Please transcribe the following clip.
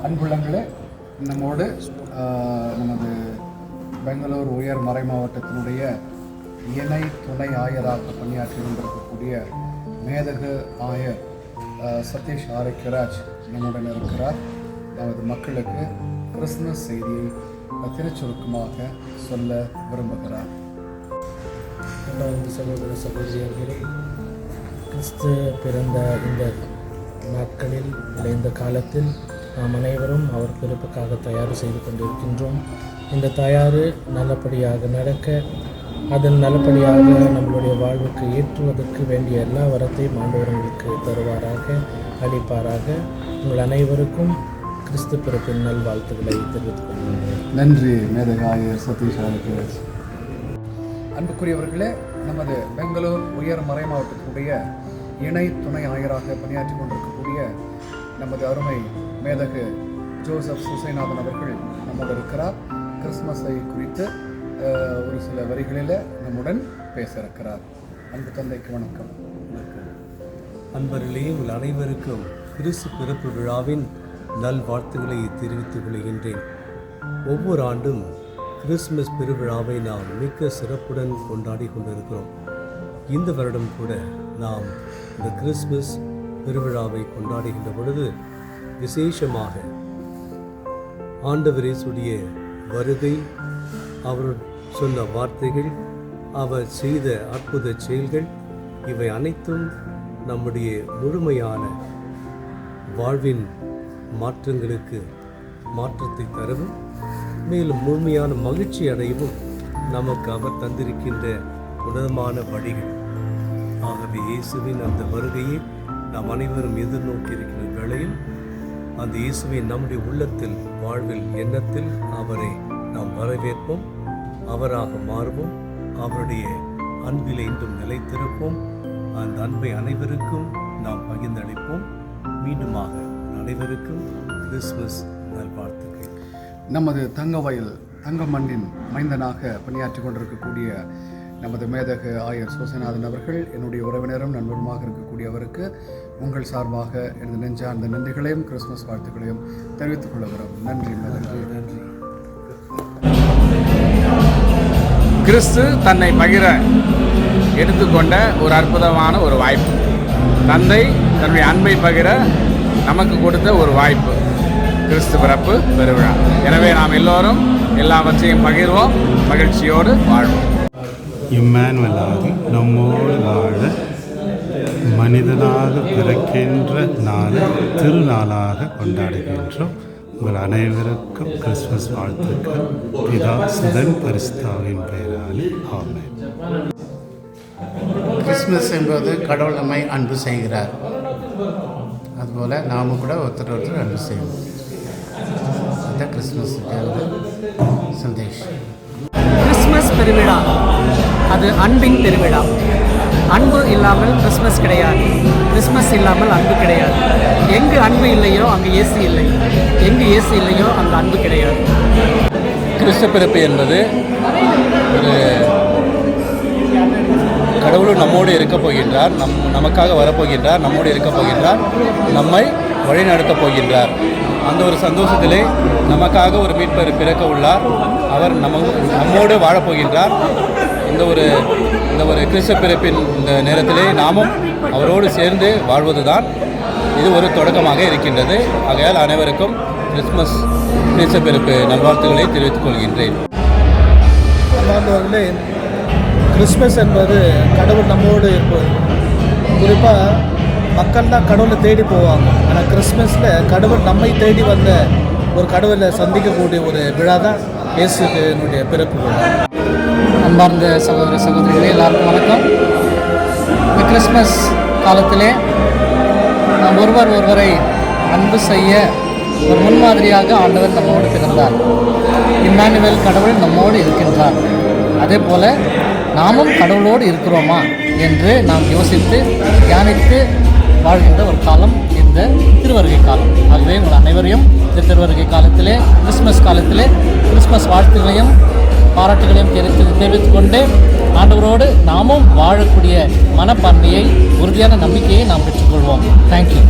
அன்புள்ளங்களே, நம்மோடு நமது பெங்களூர் உயர் மறை மாவட்டத்தினுடைய இணை துணை ஆயராக பணியாற்றி கொண்டிருக்கக்கூடிய மேதகு ஆயர் சதீஷ் ஆரோக்கியராஜ் நம்முடன் இருக்கிறார். நமது மக்களுக்கு கிறிஸ்துமஸ் செய்தியை திருச்சுருக்கமாக சொல்ல விரும்புகிறார். சகோதர சகோதரியர்களே, கிறிஸ்து பிறந்த இந்த நாட்களில் இந்த காலத்தில் நாம் அனைவரும் அவர் பிறப்புக்காக தயார் செய்து கொண்டிருக்கின்றோம். இந்த தயார் நல்லபடியாக நடக்க, அதன் நல்லபடியாக நம்மளுடைய வாழ்வுக்கு ஏற்றுவதற்கு வேண்டிய எல்லா வரத்தையும் ஆண்டவர்களுக்கு தருவாராக, அளிப்பாராக. உங்கள் அனைவருக்கும் கிறிஸ்து பிறப்பின் நல்வாழ்த்துக்களை தெரிவித்துக் கொள்கிறேன். நன்றி மேதகாயர் சதீஷ் ஆரோக்கியராஜ். அன்புக்குரியவர்களே, நமது பெங்களூர் உயர் மறை மாவட்டத்தினுடைய இணை துணை ஆயராக பணியாற்றி கொண்டிருக்கக்கூடிய நமது அருமை மேதகு ஜோசப் சுசைநாதன் அவர்கள் நம்மோடு இருக்கிறார். கிறிஸ்துமஸை குறித்து ஒரு சில வரிகளில் நம்முடன் பேச இருக்கிறார். அன்பு தந்தைக்கு வணக்கம். அன்பர்களே, உங்கள் அனைவருக்கும் கிறிஸ்து பிறப்பு விழாவின் நல்வாழ்த்துக்களை தெரிவித்துக் கொள்கின்றேன். ஒவ்வொரு ஆண்டும் கிறிஸ்துமஸ் பெருவிழாவை நாம் மிக சிறப்புடன் கொண்டாடி கொண்டிருக்கிறோம். இந்த வருடம் கூட நாம் இந்த கிறிஸ்துமஸ் பெருவிழாவை கொண்டாடுகின்ற பொழுது விசேஷமாக ஆண்டவர் இயேசுவுடைய வருகை, அவர் சொன்ன வார்த்தைகள், அவர் செய்த அற்புத செயல்கள், இவை அனைத்தும் நம்முடைய முழுமையான வாழ்வின் மாற்றங்களுக்கு மாற்றத்தை தரவும், மேலும் முழுமையான மகிழ்ச்சி அடையவும் நமக்கு அவர் தந்திருக்கின்ற உன்னதமான வழிகள். ஆகவே இயேசுவின் அந்த வருகையை நாம் அனைவரும் எதிர்நோக்கி இருக்கிற வேளையில் அந்த இயேசுவை நம்முடைய உள்ளத்தில், வாழ்வில், எண்ணத்தில் அவரை நாம் வரவேற்போம், அவராக மாறுவோம், அவருடைய அன்பில் இன்றும் நிலைத்திருப்போம். அந்த அன்பை அனைவருக்கும் நாம் பகிர்ந்தளிப்போம். மீண்டுமாக அனைவருக்கும் கிறிஸ்துமஸ் நல்வாழ்த்துக்கள். நமது தங்கவயல் தங்க மண்ணின் மைந்தனாக பணியாற்றி கொண்டிருக்கக்கூடிய நமது மேதகு ஆயர் சுசைநாதன் அவர்கள் என்னுடைய உறவினரும் நண்பருமாக இருக்கக்கூடிய அவருக்கு உங்கள் சார்பாக எனது நெஞ்சார்ந்த நன்றிகளையும் கிறிஸ்துமஸ் வாழ்த்துக்களையும் தெரிவித்துக் கொள்கிறோம். நன்றி மேதகு. நன்றி. கிறிஸ்து தன்னை பகிர எடுத்துக்கொண்ட ஒரு அற்புதமான ஒரு வாய்ப்பு. தந்தை தன்னுடைய அன்பை பகிர நமக்கு கொடுத்த ஒரு வாய்ப்பு கிறிஸ்து பிறப்பு பெருவிழா. எனவே நாம் எல்லோரும் எல்லாவற்றையும் பகிர்வோம், மகிழ்ச்சியோடு வாழ்வோம். இம்மானுவேலாக நம்மோடு வாழ மனிதனாக பிறக்கின்ற நாளை திருநாளாக கொண்டாடுகின்றோம். உங்கள் அனைவருக்கும் கிறிஸ்துமஸ் வாழ்த்துக்கள். பிதா சுதன் பரிசுத்தாவின் பெயரால் ஆமென். கிறிஸ்துமஸ் என்பது கடவுள் நம்மை அன்பு செய்கிறார். அதுபோல் நாமும் கூட ஒருத்தர் அன்பு செய்வோம். இந்த கிறிஸ்துமஸுக்கு சந்தேஷம். கிறிஸ்துமஸ் பெருவிழா அது அன்பின் பெருவிழா. அன்பு இல்லாமல் கிறிஸ்துமஸ் கிடையாது, கிறிஸ்துமஸ் இல்லாமல் அன்பு கிடையாது. எங்கு அன்பு இல்லையோ அங்கு இயேசு இல்லை, எங்கு இயேசு இல்லையோ அங்கு அன்பு கிடையாது. கிறிஸ்து பிறப்பு என்பது ஒரு கடவுளும் நம்மோடு இருக்கப் போகின்றார், நமக்காக வரப்போகின்றார், நம்மோடு இருக்கப் போகின்றார், நம்மை வழிநடத்தப் போகின்றார். அந்த ஒரு சந்தோஷத்திலே நமக்காக ஒரு மீட்பர் பிறக்க உள்ளார். அவர் நம்மோடு வாழப்போகின்றார். இந்த ஒரு கிறிஸ்து பிறப்பின் இந்த நேரத்திலே நாமும் அவரோடு சேர்ந்து வாழ்வதுதான் இது ஒரு தொடக்கமாக இருக்கின்றது. ஆகையால் அனைவருக்கும் கிறிஸ்து பிறப்பு நல்வாழ்த்துக்களை தெரிவித்துக் கொள்கின்றேன். கிறிஸ்துமஸ் என்பது கடவுள் நம்மோடு இருப்பது. குறிப்பாக மக்கள் தான் கடவுளை தேடி போவாங்க. ஆனால் கிறிஸ்துமஸில் கடவுள் நம்மை தேடி வந்த ஒரு கடவுளை சந்திக்கக்கூடிய ஒரு விழா தான் இயேசுவினுடைய பிறப்பு விழா. அன்பார்ந்த சகோதர சகோதரிகளே, எல்லாருக்கும் வணக்கம். இந்த கிறிஸ்துமஸ் காலத்திலே நாம் ஒருவரை அன்பு செய்ய ஒரு முன்மாதிரியாக ஆண்டவர் நம்மோடு பிறந்தார். இம்மானுவேல் கடவுள் நம்மோடு இருக்கின்றார். அதே போல் நாமும் கடவுளோடு இருக்கிறோமா என்று நாம் யோசித்து தியானித்து வாழ்கின்ற ஒரு காலம் இந்த திருவருகை காலம். ஆகவே உங்கள் அனைவரையும் இந்த திருவருகை காலத்திலே, கிறிஸ்துமஸ் காலத்திலே கிறிஸ்துமஸ் வாழ்த்துக்களையும் பாராட்டுகளையும் தெரிவித்துக் கொண்டு ஆண்டவரோடு நாமும் வாழக்கூடிய மனப்பான்மையை, உறுதியான நம்பிக்கையை நாம் பெற்றுக்கொள்வோம். தேங்க்யூ.